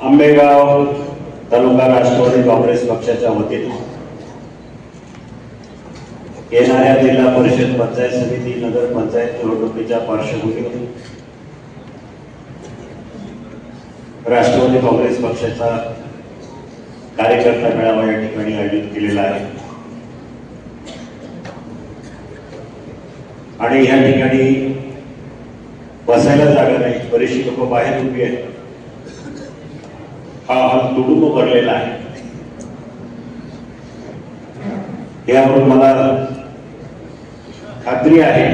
आंबेगाव तालुका राष्ट्रवादी काँग्रेस पक्षाच्या वतीने येणाऱ्या जिल्हा परिषद पंचायत समिती नगर पंचायत निवडणुकीच्या पार्श्वभूमीवर राष्ट्रवादी काँग्रेस पक्षाचा कार्यकर्ता मेळावा या ठिकाणी आयोजित केलेला आहे आणि या ठिकाणी बसायला जागा नाही, बरीचशी लोक बाहेर उभी आहेत. हा हॉल तुडुंब भरलेला आहे. यावरून मला खात्री आहे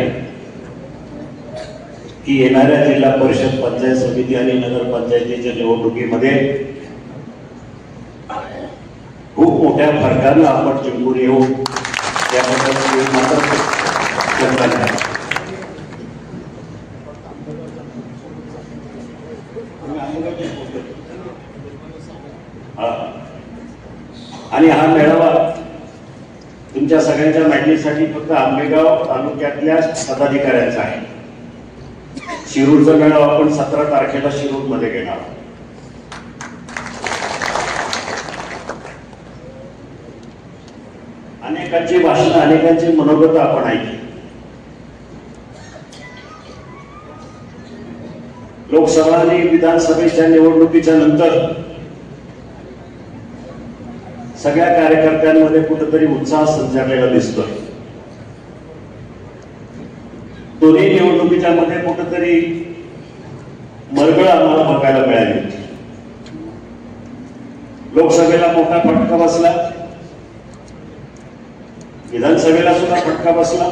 की येणाऱ्या जिल्हा परिषद पंचायत समिती आणि नगर पंचायतीच्या निवडणुकीमध्ये खूप मोठ्या फरकानं आपण जिंकून येऊ याबद्दल मात्र शंका नाही. आणि हा मेळावा तुमच्या सगळ्यांच्या माहितीसाठी फक्त आंबेगाव तालुक्यातल्या पदाधिकाऱ्यांचा आहे. शिरूरचा मेळावा आपण 17 तारखेला शिरूर मध्ये घेणार. अनेकांची भाषणं, अनेकांची मनोगत आपण ऐकली. लोकसभा आणि विधानसभेच्या निवडणुकीच्या नंतर सगळ्या कार्यकर्त्यांमध्ये कुठेतरी उत्साह संचारलेला दिसतोय. दोन्ही निवडणुकीच्या मध्ये कुठेतरी मरगळ आम्हाला बघायला मिळाली. लोकसभेला मोठा फटका बसला, विधानसभेला सुद्धा फटका बसला.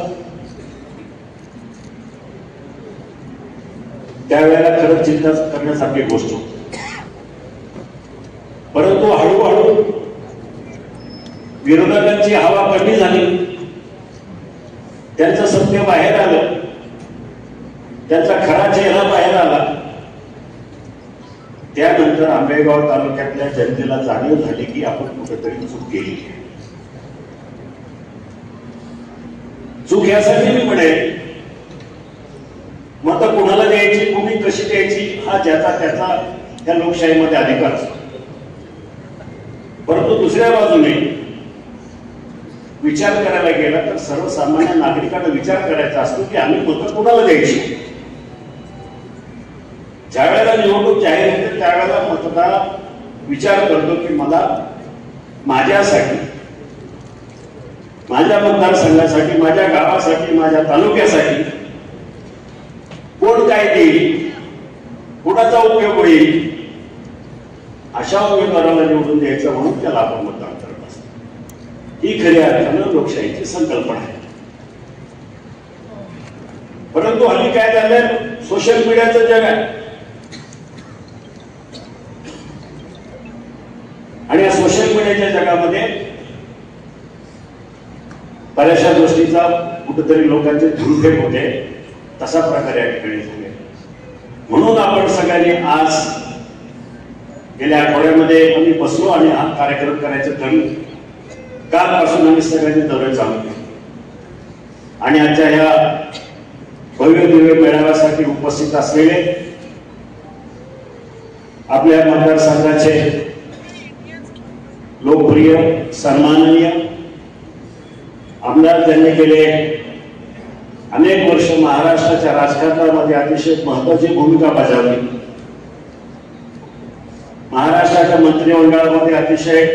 त्यावेळेला खरंच चिंता करण्यासारखी गोष्ट होती. परंतु हळूहळू विरोधकांची हवा कमी झाली, त्यांचं सत्य बाहेर आलं, त्यांचा खरा चेहरा बाहेर आला. त्यानंतर आंबेगाव तालुक्यातल्या जनतेला जाणीव झाली की आपण कुठेतरी चूक केली. चूक यासाठी मी म्हणेन, मत कोणाला द्यायची, कोणी कशी द्यायची हा ज्याचा त्याचा त्या लोकशाहीमध्ये अधिकार असतो. परंतु दुसऱ्या बाजूने विचार करायला गेला तर सर्वसामान्य नागरिकांना विचार करायचा असतो की आम्ही मतं कोणाला द्यायची. ज्या वेळेला निवडणूक जाहीर होते त्यावेळेला मतदार विचार करतो की मला माझ्यासाठी, माझ्या मतदारसंघासाठी, माझ्या गावासाठी, माझ्या तालुक्यासाठी कोण काय देईल, कोणाचा उपयोग होईल अशा उमेदवाराला निवडून द्यायचं म्हणून त्याला आपण मतदान करत असतो. ही खऱ्या अर्थानं लोकशाहीची संकल्पना आहे. परंतु हल्ली काय झालंय, सोशल मीडियाचं जग आहे आणि या सोशल मीडियाच्या जगामध्ये बऱ्याचशा गोष्टीचा कुठेतरी लोकांचे दुरुपयोग होते. तसा प्रकार या ठिकाणी झाले. म्हणून आपण सगळ्यांनी आज गेल्या आठवड्यामध्ये आम्ही बसलो आणि हा कार्यक्रम करायचं ठरलं. कालपासून आम्ही सगळ्यांनी दौरे चालू केले आणि आजच्या या भव्य दिव्य मेळाव्यासाठी उपस्थित असलेले आपल्या मतदारसंघाचे लोकप्रिय, सन्माननीय आमदार, त्यांनी गेले अनेक वर्ष महाराष्ट्राच्या राजकारणामध्ये अतिशय महत्वाची भूमिका बजावली. महाराष्ट्राच्या मंत्रिमंडळामध्ये अतिशय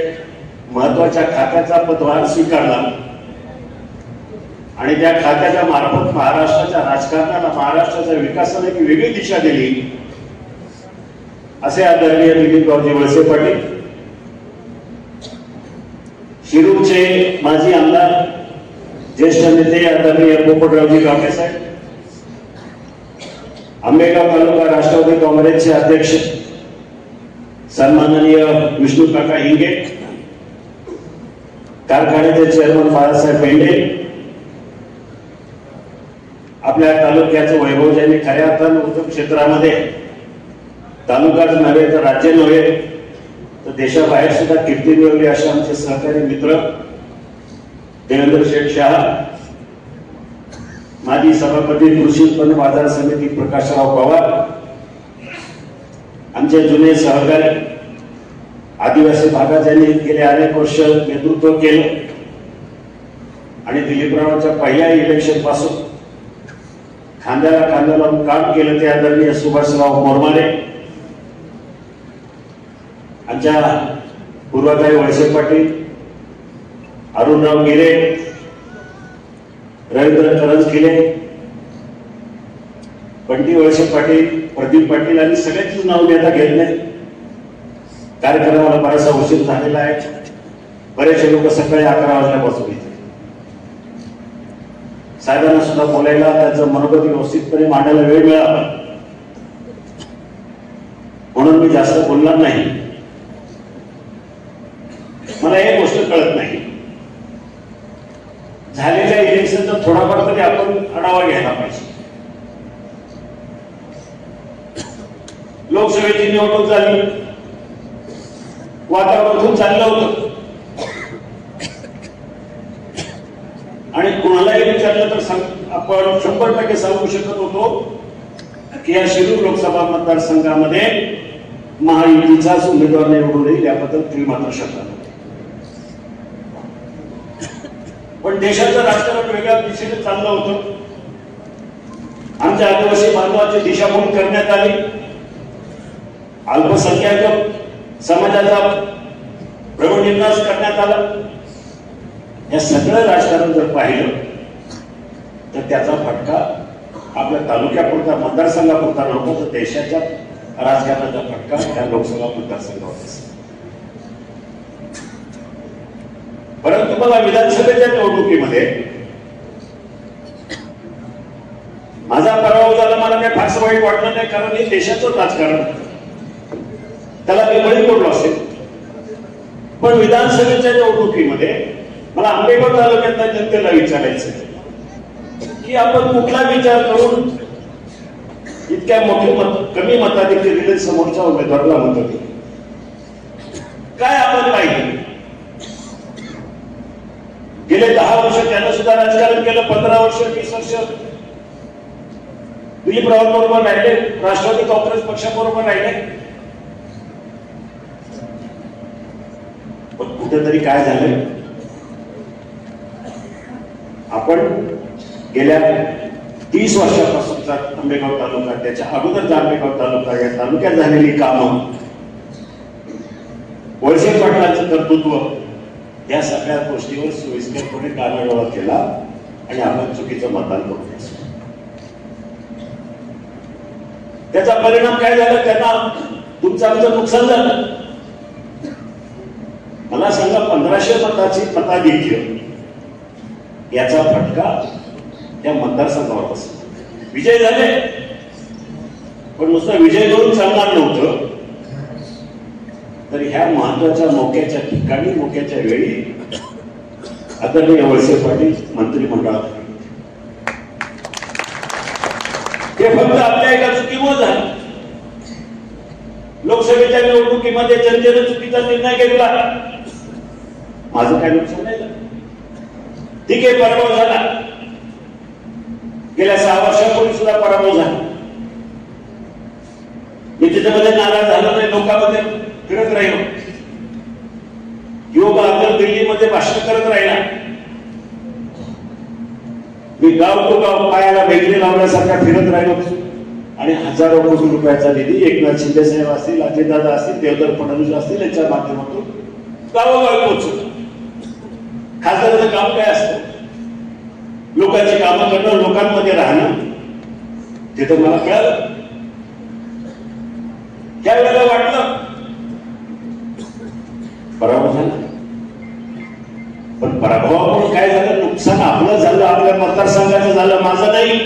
महत्वाच्या खात्याचा पदभार स्वीकारला आणि त्या खात्याच्या मार्फत महाराष्ट्राच्या राजकारणाला, महाराष्ट्राच्या विकासाला एक वेगळी दिशा दिली. असे आदरणीय दिलीपरावजी वळसे पाटील, शिरूरचे माजी आमदार, ज्येष्ठ नेते आदरणीय पोपटरावजी कांबळे साहेब, आंबेगाव तालुका राष्ट्रवादी काँग्रेसचे अध्यक्ष सन्माननीय विष्णू काका हिंगे, कारखान्याचे चेअरमन बाळासाहेब बेंडे, आपल्या तालुक्याचं वैभव ज्यांनी खऱ्या अर्थानं उद्योग क्षेत्रामध्ये तालुकाच नव्हे तर राज्य नव्हे तर देशाबाहेर सुद्धा कीर्ती मिळवली असे आमचे सहकारी मित्र देवेंद्र शेठ शाह, माजी सभापती कृषी उत्पन्न बाजार समिती प्रकाशराव पवार, आमचे जुने सहकारी आदिवासी भागात ज्यांनी गेले अनेक वर्ष नेतृत्व केलं आणि दिलीपरावांच्या पहिल्या इलेक्शन पासून खांद्याला खांदा लावून काम केलं ते आदरणीय सुभाषराव मोरमारे, आमच्या पूर्वाताई वळसे पाटील, अरुणराव गिरे, रवींद्र करंजकिले, बंटी वळसे पाटील, प्रदीप पाटील आणि सगळ्यांचीच नाव मी आता घेत नाही. कार्यक्रमाला बराचसा उशीर झालेला आहे. बरेचसे लोक सकाळी 11 वाजल्यापासून येते. साहेबांना सुद्धा बोलायला त्याचं मनोगत व्यवस्थितपणे मांडायला वेळ मिळाला म्हणून मी जास्त बोलणार नाही. मला एक गोष्ट कळत नाही, झालेल्या इलेक्शनचा थोडाफार तरी आपण आढावा घ्यायला पाहिजे. लोकसभेची निवडणूक झाली, वातावरण खूप चांगलं होतं आणि कोणालाही विचारलं तर आपण 100% सांगू शकत होतो की या शिरूर लोकसभा मतदारसंघामध्ये महायुतीचाच उमेदवार निवडून येईल याबद्दल तुम्ही मात्र शंका नाही. पण देशाचं राजकारण वेगळ्या दिशेने चाललं होतं. आमच्या आदिवासी बांधवाची दिशाभूल करण्यात आली. अल्पसंख्याक समाजाचा भ्रमनिर्नाश करण्यात आला. या सगळं राजकारण जर पाहिलं तर त्याचा फटका आपल्या तालुक्यापुरता मतदारसंघापुरता नव्हता, तर देशाच्या राजकारणाचा फटका या लोकसभा मतदारसंघावर दिसला. परंतु मला विधानसभेच्या निवडणुकीमध्ये माझा पराभव झाला. मला काही फारसं वाईट वाटलं नाही, कारण हे देशाचं राजकारण, त्याला मी बळी पडलो असेल. पण विधानसभेच्या निवडणुकीमध्ये मला आंबेगाव तालुक्यातल्या जनतेला विचारायचं की आपण कुठला विचार करून इतक्या कमी मताधिक्य दिले समोरच्या उमेदवाराला मत दिली, काय आपण पाहिजे. गेले 10 वर्ष त्यानं सुद्धा राजकारण केलं, 15 वर्ष 20 वर्ष दिलीपराव बरोबर राहिले, राष्ट्रवादी काँग्रेस पक्षाबरोबर राहिले. पण कुठेतरी काय झालं, आपण गेल्या 30 वर्षापासूनचा आंबेगाव तालुका, त्याच्या अगोदरचा आंबेगाव तालुका, या तालुक्यात झालेली कामं, वळसे पाटलांचं कर्तृत्व, या सगळ्या गोष्टीवर सोयीस्करपणे कानाडोळा केला आणि आपण चुकीचं मतदान करून घेतलं. त्याचा परिणाम काय झाला, त्यांना तुमचं आमचं नुकसान झालं. मला सांगा, 1500 मताची मताधिक्य याचा फटका या मतदारसंघावर बसला. विजय झाले, पण नुसता विजय करून चालणार नव्हतं, तर ह्या महत्वाच्या मोक्याच्या ठिकाणी, मोक्याच्या वेळी आदरणीय वळसे पाटील मंत्रिमंडळात आले. हे फक्त आपल्या एका चुकीमुळे झालं. लोकसभेच्या निवडणुकीमध्ये जनतेने चुकीचा निर्णय घेतला. माझं काय नुकसान नाही झालं, ठीक आहे, पराभव झाला. गेल्या 6 वर्षापूर्वी सुद्धा पराभव झाला. मी त्याच्यामध्ये नाराज झालो नाही, लोकांमध्ये फिरत राहिलो, किंवा अगर दिल्लीमध्ये भाषण करत राहिला. मी गाव तो गाव पायाला वेगळे लावण्यासारखा फिरत राहिलो आणि हजारो कोटी रुपयाचा निधी एकनाथ शिंदे साहेब असतील, अजितदादा असतील, देवेंद्र फडणवीस असतील, याच्या माध्यमातून गावोगावी पोहोचवलं. खासदाराचं काम काय असतं, लोकांची कामं करणं, लोकांमध्ये राहणं. ते तर मला कळालं. त्यावेळेला वाटलं पराभव झाला, पण पराभवामुळे काय झालं, नुकसान आपलं झालं, आपल्या मतदारसंघाचं झालं, माझं नाही.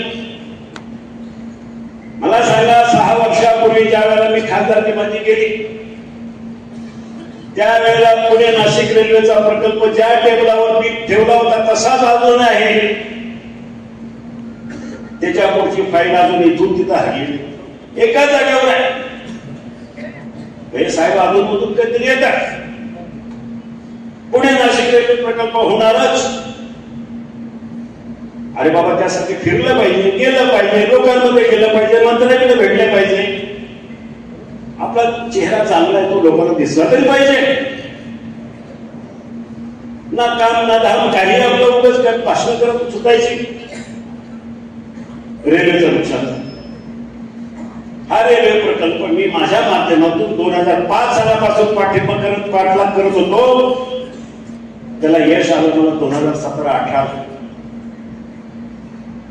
मला सांगा, 6 वर्षापूर्वी ज्या वेळेला मी खासदारकी माझी गेली, त्यावेळेला पुणे नाशिक रेल्वेचा प्रकल्प ज्या टेबलावर मी ठेवला होता तसाच अजून आहे. त्याच्या पुढची फाईल अजून इथून तिथं हरली, एका जागेवर आहे. हे साहेब अजून मधून कधीतरी येतात. पुणे नाशिक रेल्वे प्रकल्प होणारच, अरे बाबा, त्यासाठी फिरलं पाहिजे, गेलं पाहिजे, लोकांमध्ये गेलं पाहिजे, मंत्र्यांकडे भेटले पाहिजे. आपला चेहरा चांगला आहे तो लोकांना दिसला तरी पाहिजे. ना काम ना धाम, काही आपलं उगाच भाषण करत सुटायची. रेल्वेचं नुकसान झालं. हा रेल्वे प्रकल्प मी माझ्या माध्यमातून 2005 सालापासून पाठलाग करत होतो. त्याला यश आलं मला 2017-18.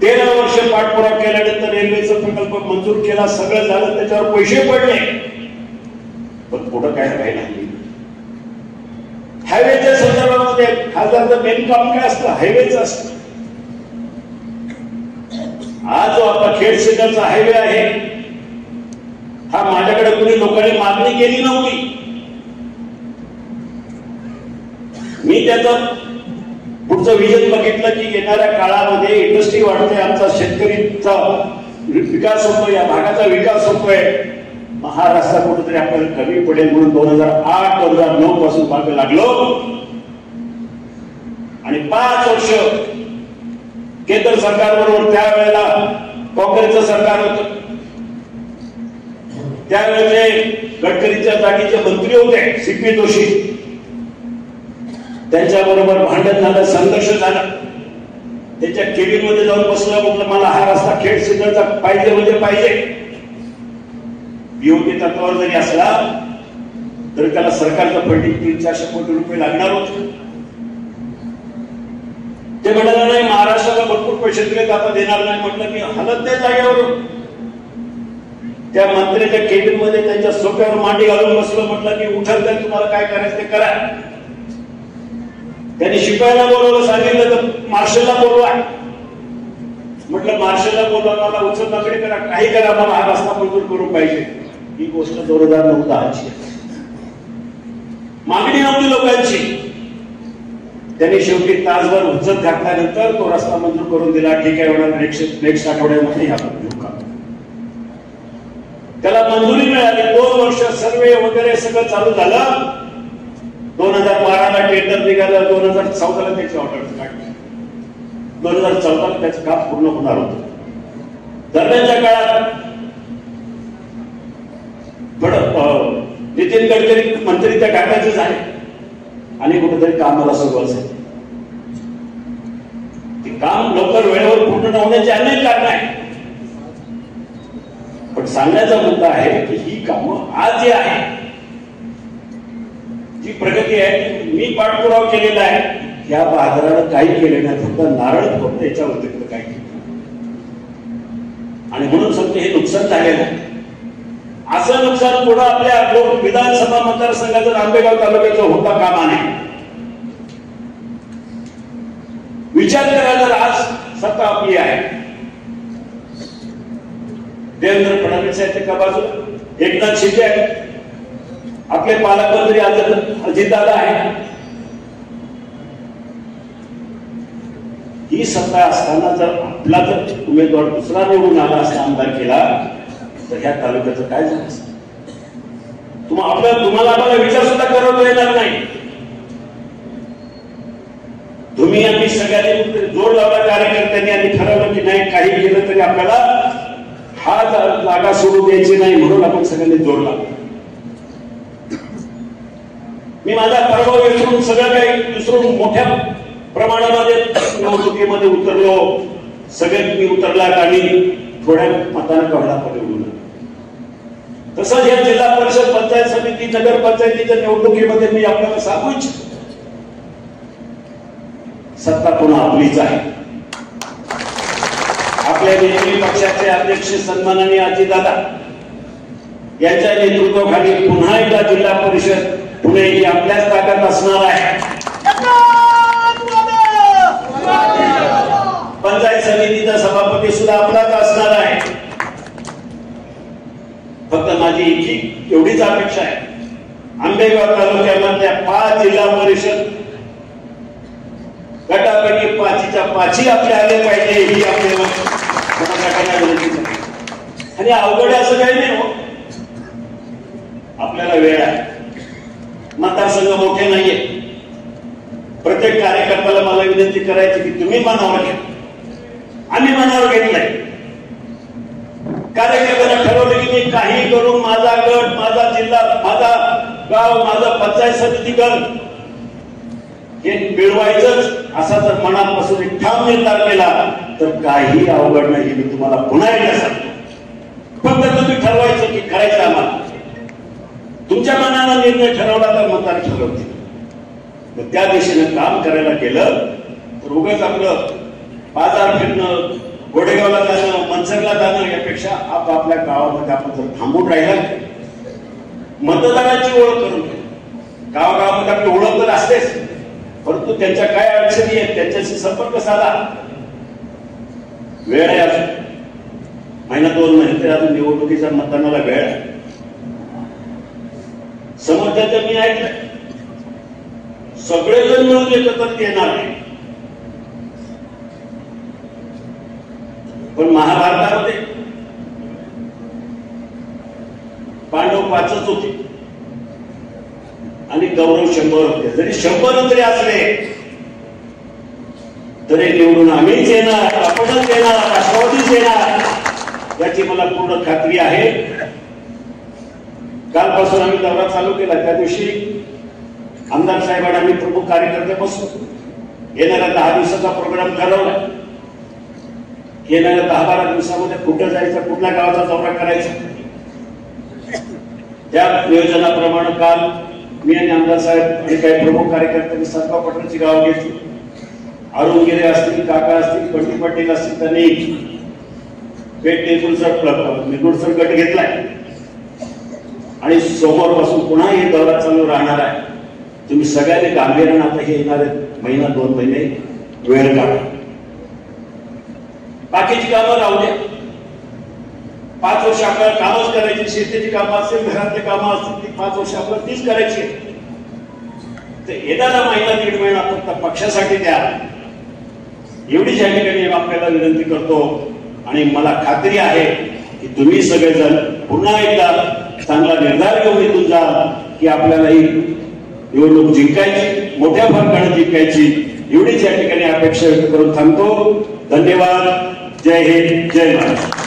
13 वर्ष पाठपुरावा केल्यानंतर रेल्वेचा प्रकल्प मंजूर केला, सगळं झालं, त्याच्यावर पैसे पडले, पण पुढं काय राहिलं. हायवेच्या संदर्भामध्ये खासदारचं मेन काम काय असतं? हायवेचं असतं. हा जो आपला खेड सिन्नरचा हायवे आहे, हा माझ्याकडे कुणी लोकांनी मागणी केली नव्हती. मी त्याचं पुढचं विजन बघितलं की येणाऱ्या काळामध्ये इंडस्ट्री वाढते, आमचा शेतकरीचा विकास होतोय, या भागाचा विकास होतोय, हा रस्ता कुठेतरी आपल्याला कमी पडेल म्हणून 2008-2009 पासून मागे लागलो. आणि 5 वर्ष केंद्र सरकारबरोबर, त्यावेळेला काँग्रेसचं सरकार होतं, त्यावेळेचे गडकरीच्या जागीचे मंत्री होते सीपी जोशी, त्यांच्याबरोबर भांडण झालं, संघर्ष झाला. त्याच्या केबिन मध्ये जाऊन बसलं, म्हटलं मला हा रस्ता खेड सिन्नरचा पाहिजे म्हणजे पाहिजे. बीओटी तत्वावर जरी असला तरी त्याला सरकारचं फंडिंग 300-400 कोटी रुपये लागणार होते. ते म्हणाले नाही, महाराष्ट्राला भरपूर पैसे दिले, आता देणार नाही. म्हटलं मी हलत त्या जागेवर, त्या मंत्र्याच्या केबिन मध्ये त्यांच्या सोफ्यावर मांडी घालून बसलो. म्हटलं की उठल तर तुम्हाला काय करायचं ते करा. त्यांनी शिपायाला बोलवलं, सांगितलं तर मार्शलला बोलवा. म्हटलं मार्शलला बोलवा, मला उचल मागणी करा, काही करा, मला हा रस्ता मंजूर करून पाहिजे. ही गोष्ट 2009-10ची मागणी नव्हती लोकांची. त्यांनी शेवटी तासभर उचल घातल्यानंतर तो रस्ता मंजूर करून दिला. ठीक आहे म्हणा, नेक्स्ट आठवड्यामध्ये त्याला मंजुरी मिळाली. 2 वर्ष सर्वे वगैरे सगळं चालू झालं. 2012ला टेंडर निघालं, 2014ला त्याची ऑर्डर काढली, 2014ला त्याचं काम पूर्ण होणार होतं. दरम्यानच्या काळात नितीन गडकरी मंत्री त्या खात्याचे झाले आणि कुठेतरी कामाला सुरुवात झाली. ते काम लवकर वेळेवर पूर्ण न होण्याचे अनेक कारण आहेत, पण सांगण्याचा मुद्दा आहे की ही कामं आज जे आहे, जी प्रगती आहे, मी पाठपुरावा केलेला आहे, या बाजारानं काही केले नाही, फक्त नारळ फक्त याच्या व्यतिरिक्त काही केलं. आणि म्हणून सांगतो हे नुकसान झालेलं आहे. असं नुकसान पुढे आपल्या विधानसभा मतदारसंघाचं आंबेगाव तालुक्याचं होता कामा नये. विचार करा, जर आज सत्ता आपली आहे, देवेंद्र फडणवीस आहेत एका बाजूला, एकनाथ शिंदे आहेत, आपले पालकमंत्री अजितदादा आहेत, ही सत्ता असताना जर आपला जर उमेदवार दुसरा निवडून आला असता आमदार केला तर ह्या तालुक्याचं काय झालं असतं? तुम्हाला आम्हाला विचार सुद्धा करता येणार नाही. तुम्ही आम्ही सगळ्यांनी जोर लावला कार्यकर्त्यांनी आणि ठरवलं की नाही, काही केलं तरी आपल्याला हा जागा सोडून द्यायची नाही, म्हणून आपण सगळ्यांनी जोर लावला. मी माझा पराभव विसरून सगळं काही विसरून मोठ्या प्रमाणामध्ये निवडणुकीमध्ये उतरलो. सगळे मी उतरला आणि थोड्या मताने कवडा निवडून. तसंच या जिल्हा परिषद, पंचायत समिती, नगरपंचायतीच्या निवडणुकीमध्ये मी आपल्याला सांगू इच्छितो, सत्ता पुन्हा आपलीच आहे. आपल्या नेहमी पक्षाचे अध्यक्ष सन्माननीय अजितदादा यांच्या नेतृत्वाखाली पुन्हा एकदा जिल्हा परिषद पुणे ही आपल्याच ताकद असणार आहे. पंचायत समितीचा सभापती सुद्धा आपलाच असणार आहे. फक्त माझी एवढीच अपेक्षा आहे, आंबेगाव तालुक्यामधल्या 5 जिल्हा परिषद गटापैकी 5च्या 5 आपल्या आले पाहिजे, ही आपल्याला आणि अवघड असं काही नाही हो. आपल्याला वेळ आहे, मतदारसंघ मोठे नाहीये. प्रत्येक कार्यकर्त्याला मला विनंती करायची की तुम्ही मनावर घ्या, आम्ही मनावर घेतलंय. कार्यकर्त्यांना ठरवलं की मी काही करून माझा गट, माझा जिल्हा, माझा गाव, माझा पंचायत समिती गट हे मिळवायचंच असा जर मनापासून एक ठाम निर्धार केला तर काही अवघड नाही. मी तुम्हाला पुन्हा एकदा सांगतो, फक्त तुम्ही ठरवायचं की करायचं आम्हाला. तुमच्या मनाला निर्णय ठरवला तर मतदार ठरवतील. त्या दिशेने काम करायला गेलं तर उगाच आपलं बाजार फिरणं, गोडेगावला जाणं, मनसरला जाणं यापेक्षा आपापल्या गावामध्ये आपण जर थांबून राहिला, मतदाराची ओळख करून घ्या. गावागावामध्ये आपली ओळख तर असतेच, परंतु त्यांच्या काय अडचणी आहेत त्यांच्याशी संपर्क साधा. वेळ आहे अजून महिना 2 महिने तरी अजून निवडणुकीच्या मतदानाला वेळ आहे. समर्थन मी ऐकलंय सगळेजण मिळून एकत्र येणार नाही, पण महाभारतामध्ये पांडव 5च होते आणि कौरव 100 होते. जरी 100 जरी असले तरी निवडून आम्हीच येणार, आपणच येणार, राष्ट्रवादीच येणार याची मला पूर्ण खात्री आहे. कालपासून आम्ही दौरा चालू केला. त्या दिवशी आमदार साहेबांना आम्ही प्रमुख कार्यकर्ते बसलो. येणाऱ्या 10 दिवसाचा प्रोग्राम ठरवला. येणाऱ्या 10-12 दिवसामध्ये कुठं जायचं, कुठल्या गावाचा दौरा करायचा, त्या नियोजनाप्रमाणे काल मी आणि आमदार साहेब आणि काही प्रमुख कार्यकर्त्यांनी सतगाव पटणाची गाव घेतली. अरुण गिरे असतील, काका असतील, बंटी पाटील असतील, त्यांनी पेठ निगुडसर गट घेतलाय आणि सोमवारपासून पुन्हा हे दौरा चालू राहणार आहे. तुम्ही सगळ्यांनी गांभीर्याने आता हे येणारे महिना 2 महिने वेळ काढा. बाकीची कामं राहू द्या. 5 वर्ष आपल्याला कामच करायची. शेतीची कामं असतील, घरातली कामं असतील, ती 5 वर्ष आपल्याला तीच करायची. तर येणारा महिना 1.5 महिना फक्त पक्षासाठी द्या, एवढीच या ठिकाणी आपल्याला विनंती करतो. आणि मला खात्री आहे की तुम्ही सगळेजण पुन्हा एकदा चांगला निर्धार घेऊन इथून जाल की आपल्याला ही निवडणूक जिंकायची, मोठ्या फरकाने जिंकायची, एवढीच या ठिकाणी अपेक्षा व्यक्त करून थांबतो. धन्यवाद. जय हिंद, जय महाराष्ट्र.